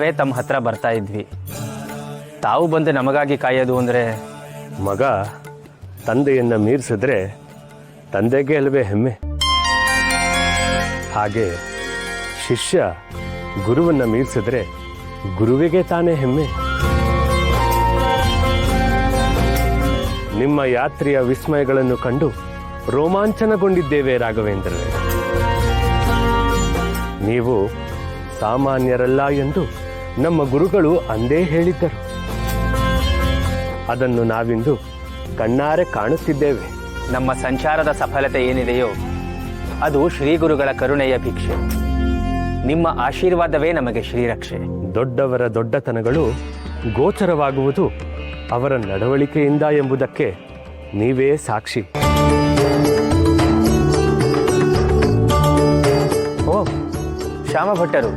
ನಾವೇ ತಮ್ಮ ಹತ್ರ ಬರ್ತಾ ಇದ್ವಿ. ತಾವು ಬಂದು ನಮಗಾಗಿ ಕಾಯೋದು ಅಂದರೆ ಮಗ ತಂದೆಯನ್ನು ಮೀರಿಸಿದ್ರೆ ತಂದೆಗೆ ಅಲ್ವೇ ಹೆಮ್ಮೆ. ಹಾಗೆ ಶಿಷ್ಯ ಗುರುವನ್ನು ಮೀರಿಸಿದ್ರೆ ಗುರುವಿಗೆ ತಾನೇ ಹೆಮ್ಮೆ. ನಿಮ್ಮ ಯಾತ್ರೆಯ ವಿಸ್ಮಯಗಳನ್ನು ಕಂಡು ರೋಮಾಂಚನಗೊಂಡಿದ್ದೇವೆ ರಾಘವೇಂದ್ರರೇ. ನೀವು ಸಾಮಾನ್ಯರಲ್ಲ ಎಂದು ನಮ್ಮ ಗುರುಗಳು ಅಂದೇ ಹೇಳಿದ್ದರು. ಅದನ್ನು ನಾವಿಂದು ಕಣ್ಣಾರೆ ಕಾಣುತ್ತಿದ್ದೇವೆ. ನಮ್ಮ ಸಂಚಾರದ ಸಫಲತೆ ಏನಿದೆಯೋ ಅದು ಶ್ರೀ ಗುರುಗಳ ಕರುಣೆಯ ಭಿಕ್ಷೆ. ನಿಮ್ಮ ಆಶೀರ್ವಾದವೇ ನಮಗೆ ಶ್ರೀರಕ್ಷೆ. ದೊಡ್ಡವರ ದೊಡ್ಡತನಗಳು ಗೋಚರವಾಗುವುದು ಅವರ ನಡವಳಿಕೆಯಿಂದ ಎಂಬುದಕ್ಕೆ ನೀವೇ ಸಾಕ್ಷಿ. ಓ ಶ್ಯಾಮ ಭಟ್ಟರು,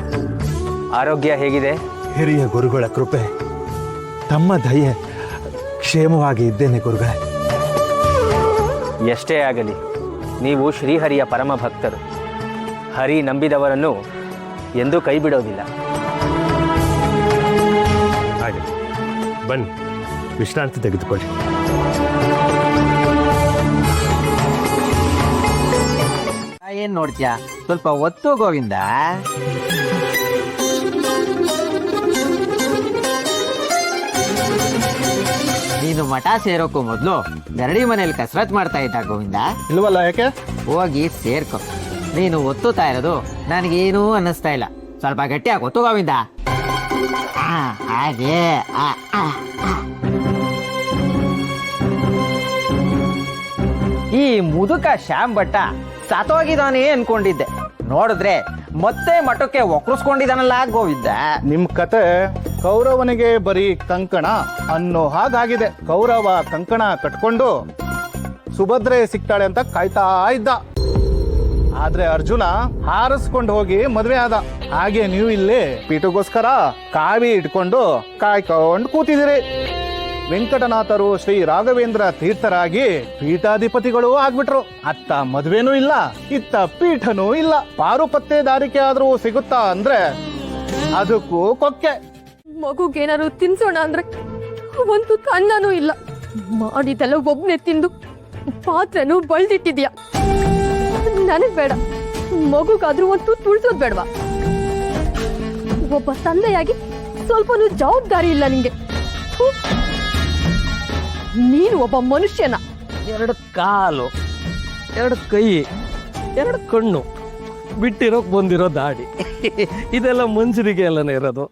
ಆರೋಗ್ಯ ಹೇಗಿದೆ? ಹಿರಿಯ ಗುರುಗಳ ಕೃಪೆ, ತಮ್ಮ ದಯೆ, ಕ್ಷೇಮವಾಗಿ ಇದ್ದೇನೆ ಗುರುಗಳೇ. ಎಷ್ಟೇ ಆಗಲಿ, ನೀವು ಶ್ರೀಹರಿಯ ಪರಮ ಭಕ್ತರು. ಹರಿ ನಂಬಿದವರನ್ನು ಎಂದೂ ಕೈ ಬಿಡೋದಿಲ್ಲ. ಹಾಗೆ ಬನ್ನಿ, ವಿಶ್ರಾಂತಿ ತೆಗೆದುಕೊಳ್ಳಿ. ಏನ್ ನೋಡ್ತೀಯ, ಸ್ವಲ್ಪ ಒತ್ತು ಗೋವಿಂದ. ನೀನು ಮಠ ಸೇರೋಕ್ಕೂ ಮೊದ್ಲು ಗರಡಿ ಮನೇಲಿ ಕಸರತ್ ಮಾಡ್ತಾ ಇದ್ದ ಗೋವಿಂದ. ಇಲ್ವಲ್ಲ, ಯಾಕೆ? ಹೋಗಿ ಸೇರ್ಕೊ. ನೀನು ಒತ್ತುತ್ತಾ ಇರೋದು ನನಗೇನೂ ಅನ್ನಿಸ್ತಾ ಇಲ್ಲ. ಸ್ವಲ್ಪ ಗಟ್ಟಿಯಾಗಿ ಒತ್ತು ಗೋವಿಂದ. ಹಾಗೆ ಈ ಮುದುಕ ಶ್ಯಾಮ್ ಭಟ್ಟ ಸತ್ತೋಗಿದ್ದಾನೆ ಅನ್ಕೊಂಡಿದ್ದೆ. ನೋಡಿದ್ರೆ ಮತ್ತೆ ಮಠಕ್ಕೆ ಒಕ್ಕರಿಸ್ಕೊಂಡಿದ್ದಾನಲ್ಲ ಗೋವಿಂದ. ನಿಮ್ ಕತೆ ಕೌರವನಿಗೆ ಬರೀ ಕಂಕಣ ಅನ್ನೋ ಹಾಗಾಗಿದೆ. ಕೌರವ ಕಂಕಣ ಕಟ್ಕೊಂಡು ಸುಭದ್ರೆ ಸಿಗ್ತಾಳೆ ಅಂತ ಕಾಯ್ತಾ ಇದ್ದ. ಆದ್ರೆ ಅರ್ಜುನ ಹಾರಿಸ್ಕೊಂಡು ಹೋಗಿ ಮದ್ವೆ ಆದ. ಹಾಗೆ ನೀವು ಇಲ್ಲಿ ಪೀಠಗೋಸ್ಕರ ಕಾವಿ ಇಟ್ಕೊಂಡು ಕಾಯ್ಕೊಂಡು ಕೂತಿದಿರಿ. ವೆಂಕಟನಾಥರು ಶ್ರೀ ರಾಘವೇಂದ್ರ ತೀರ್ಥರಾಗಿ ಪೀಠಾಧಿಪತಿಗಳು ಆಗ್ಬಿಟ್ರು. ಅತ್ತ ಮದ್ವೆನೂ ಇಲ್ಲ, ಇತ್ತ ಪೀಠನೂ ಇಲ್ಲ. ಪಾರುಪತ್ತೆದಾರಿಕೆ ಆದ್ರೂ ಸಿಗುತ್ತಾ ಅಂದ್ರೆ ಅದಕ್ಕೂ ಕೊಕ್ಕೆ. ಮಗುಗೇನಾದ್ರು ತಿನ್ಸೋಣ ಅಂದ್ರೆ ಒಂದು ಅನ್ನನೂ ಇಲ್ಲ. ಮಾಡಿದೆಲ್ಲ ಒಬ್ನೇ ತಿಂದು ಪಾತ್ರೆನೂ ಬಳ್ದಿಟ್ಟಿದ್ಯಾ. ನನಗ್ ಬೇಡ, ಮಗುಗಾದ್ರೂ ಒಂದು ತುಳ್ಸೋದ್ ಬೇಡವಾ? ಒಬ್ಬ ತಂದೆಯಾಗಿ ಸ್ವಲ್ಪನೂ ಜವಾಬ್ದಾರಿ ಇಲ್ಲ ನಿಂಗೆ. ನೀನು ಒಬ್ಬ ಮನುಷ್ಯನ. 2 ಕಾಲು, 2 ಕೈ, 2 ಕಣ್ಣು, ಬಿಟ್ಟಿರೋಕ್ ಬಂದಿರೋ ದಾಡಿ, ಇದೆಲ್ಲ ಮನುಷ್ಯರಿಗೆ ಎಲ್ಲನೇ ಇರೋದು.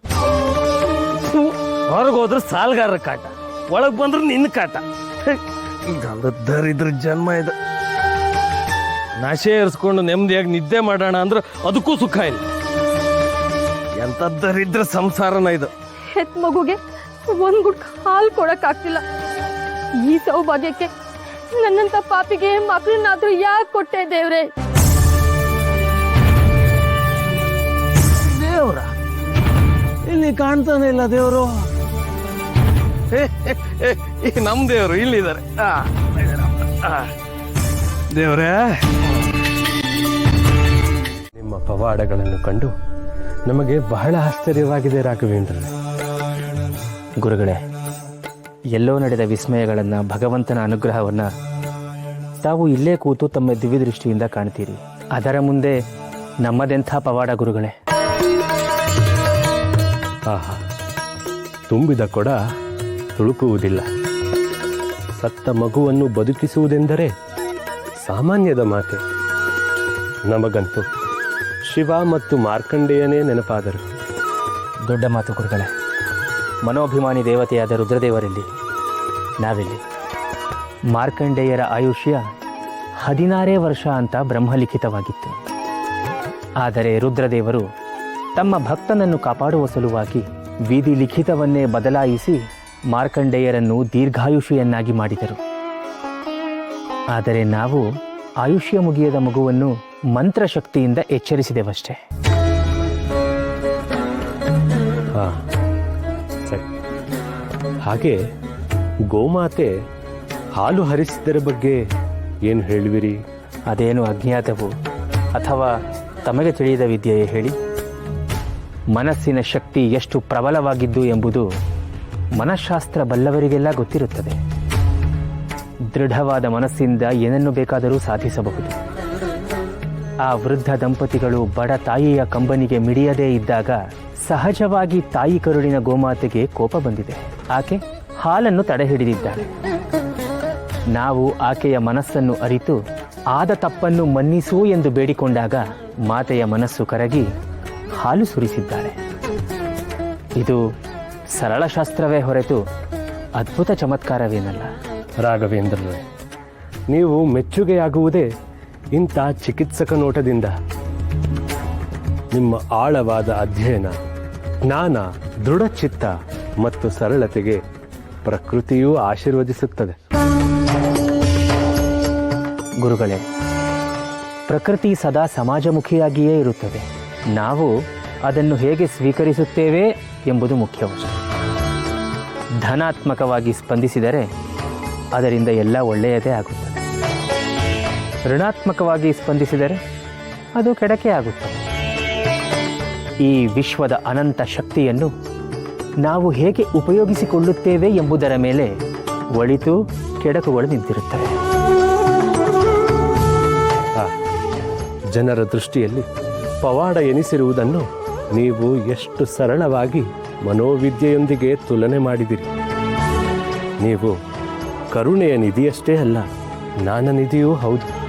ಹೊರಗೋದ್ರೆ ಸಾಲ್ಗಾರ ಕಾಟ, ಒಳಗ್ ಬಂದ್ರೆ ನಿನ್ನ ಕಾಟ. ಇದೊಂದು ದರಿದ್ರ ಜನ್ಮ ಇದು. ನಶೆ ಏರಿಸ್ಕೊಂಡು ನೆಮ್ಮದಿಯಾಗಿ ನಿದ್ದೆ ಮಾಡೋಣ ಅಂದ್ರೆ ಅದಕ್ಕೂ ಸುಖ ಇಲ್ಲ. ಎಂತ ದರಿದ್ರ ಸಂಸಾರನ ಇದು. ಹೆತ್ ಮಗುಗೆ ಒಂದ್ ಗುಡ್ ಹಾಲು ಕೊಡಕ್ ಆಗ್ತಿಲ್ಲ. ಈ ಸೌಭಾಗ್ಯಕ್ಕೆ ನನ್ನಂತ ಪಾಪಿಗೆ ಮಕ್ಕಳನ್ನಾದ್ರೂ ಯಾಕೆ ಕೊಟ್ಟೆ ದೇವ್ರೆ? ದೇವ್ರ ಇಲ್ಲಿ ಕಾಣ್ತಾನೆ ಇಲ್ಲ ದೇವರು. ಈ ನಮ್ ದೇವರು ಇಲ್ಲಿದ್ದಾರೆ. ದೇವ್ರೇ, ನಿಮ್ಮ ಪವಾಡಗಳನ್ನು ಕಂಡು ನಮಗೆ ಬಹಳ ಆಶ್ಚರ್ಯವಾಗಿದೆ ರಾಘವೇಂದ್ರರೇ. ಗುರುಗಳೇ, ಎಲ್ಲೋ ನಡೆದ ವಿಸ್ಮಯಗಳನ್ನು, ಭಗವಂತನ ಅನುಗ್ರಹವನ್ನು ತಾವು ಇಲ್ಲೇ ಕೂತು ತಮ್ಮ ದಿವ್ಯ ದೃಷ್ಟಿಯಿಂದ ಕಾಣ್ತೀರಿ. ಅದರ ಮುಂದೆ ನಮ್ಮದೆಂಥ ಪವಾಡ ಗುರುಗಳೇ. ಆಹಾ, ತುಂಬಿದ ಕೊಡ ತುಳುಕುವುದಿಲ್ಲ. ಸತ್ತ ಮಗುವನ್ನು ಬದುಕಿಸುವುದೆಂದರೆ ಸಾಮಾನ್ಯದ ಮಾತೆ. ನಮಗಂತೂ ಶಿವ ಮತ್ತು ಮಾರ್ಕಂಡೇಯನೇ ನೆನಪಾದರು. ದೊಡ್ಡ ಮಾತು ಗುರುಗಳೇ. ಮನೋಭಿಮಾನಿ ದೇವತೆಯಾದ ರುದ್ರದೇವರಲ್ಲಿ ನಾವಿಲ್ಲಿ. ಮಾರ್ಕಂಡೇಯರ ಆಯುಷ್ಯ 16 ವರ್ಷ ಅಂತ ಬ್ರಹ್ಮಲಿಖಿತವಾಗಿತ್ತು. ಆದರೆ ರುದ್ರದೇವರು ತಮ್ಮ ಭಕ್ತನನ್ನು ಕಾಪಾಡುವ ಸಲುವಾಗಿ ವಿಧಿ ಲಿಖಿತವನ್ನೇ ಬದಲಾಯಿಸಿ ಮಾರ್ಕಂಡೇಯರನ್ನು ದೀರ್ಘಾಯುಷಿಯನ್ನಾಗಿ ಮಾಡಿದರು. ಆದರೆ ನಾವು ಆಯುಷ್ಯ ಮುಗಿಯದ ಮಗುವನ್ನು ಮಂತ್ರಶಕ್ತಿಯಿಂದ ಎಚ್ಚರಿಸಿದೆವಷ್ಟೇ. ಹಾ, ಸರಿ. ಹಾಗೆ ಗೋಮಾತೆ ಹಾಲು ಹರಿಸಿದರ ಬಗ್ಗೆ ಏನು ಹೇಳುವಿರಿ? ಅದೇನು ಅಜ್ಞಾತವು ಅಥವಾ ತಮಗೆ ತಿಳಿಯದ ವಿದ್ಯೆಯೇ ಹೇಳಿ? ಮನಸ್ಸಿನ ಶಕ್ತಿ ಎಷ್ಟು ಪ್ರಬಲವಾಗಿದ್ದು ಎಂಬುದು ಮನಃಶಾಸ್ತ್ರ ಬಲ್ಲವರಿಗೆಲ್ಲ ಗೊತ್ತಿರುತ್ತದೆ. ದೃಢವಾದ ಮನಸ್ಸಿಂದ ಏನನ್ನು ಬೇಕಾದರೂ ಸಾಧಿಸಬಹುದು. ಆ ವೃದ್ಧ ದಂಪತಿಗಳು ಬಡ ತಾಯಿಯ ಕಂಬನಿಗೆ ಮಿಡಿಯದೇ ಇದ್ದಾಗ ಸಹಜವಾಗಿ ತಾಯಿ ಕರುಳಿನ ಗೋಮಾತೆಗೆ ಕೋಪ ಬಂದಿದೆ. ಆಕೆ ಹಾಲನ್ನು ತಡೆ ಹಿಡಿದಿದ್ದಾಳೆ. ನಾವು ಆಕೆಯ ಮನಸ್ಸನ್ನು ಅರಿತು ಆದ ತಪ್ಪನ್ನು ಮನ್ನಿಸು ಎಂದು ಬೇಡಿಕೊಂಡಾಗ ಮಾತೆಯ ಮನಸ್ಸು ಕರಗಿ ಹಾಲು ಸುರಿಸಿದ್ದಾಳೆ. ಇದು ಸರಳ ಶಾಸ್ತ್ರವೇ ಹೊರತು ಅದ್ಭುತ ಚಮತ್ಕಾರವೇನಲ್ಲ. ರಾಘವೇಂದ್ರರೇ, ನೀವು ಮೆಚ್ಚುಗೆಯಾಗುವುದೇ ಇಂಥ ಚಿಕಿತ್ಸಕ ನೋಟದಿಂದ. ನಿಮ್ಮ ಆಳವಾದ ಅಧ್ಯಯನ, ಜ್ಞಾನ, ದೃಢಚಿತ್ತ ಮತ್ತು ಸರಳತೆಗೆ ಪ್ರಕೃತಿಯೂ ಆಶೀರ್ವದಿಸುತ್ತದೆ. ಗುರುಗಳೇ, ಪ್ರಕೃತಿ ಸದಾ ಸಮಾಜಮುಖಿಯಾಗಿಯೇ ಇರುತ್ತದೆ. ನಾವು ಅದನ್ನು ಹೇಗೆ ಸ್ವೀಕರಿಸುತ್ತೇವೆ ಎಂಬುದು ಮುಖ್ಯವಷ್ಟೆ. ಧನಾತ್ಮಕವಾಗಿ ಸ್ಪಂದಿಸಿದರೆ ಅದರಿಂದ ಎಲ್ಲ ಒಳ್ಳೆಯದೇ ಆಗುತ್ತದೆ. ಋಣಾತ್ಮಕವಾಗಿ ಸ್ಪಂದಿಸಿದರೆ ಅದು ಕೆಡಕೆ ಆಗುತ್ತದೆ. ಈ ವಿಶ್ವದ ಅನಂತ ಶಕ್ತಿಯನ್ನು ನಾವು ಹೇಗೆ ಉಪಯೋಗಿಸಿಕೊಳ್ಳುತ್ತೇವೆ ಎಂಬುದರ ಮೇಲೆ ಒಳಿತು ಕೆಡಕುಗಳು ನಿಂತಿರುತ್ತವೆ. ಜನರ ದೃಷ್ಟಿಯಲ್ಲಿ ಪವಾಡ ಎನಿಸಿರುವುದನ್ನು ನೀವು ಎಷ್ಟು ಸರಳವಾಗಿ ಮನೋವಿದ್ಯೆಯೊಂದಿಗೆ ತುಲನೆ ಮಾಡಿದಿರಿ. ನೀವು ಕರುಣೆಯ ನಿಧಿಯಷ್ಟೇ ಅಲ್ಲ, ಜ್ಞಾನ ನಿಧಿಯೂ ಹೌದು.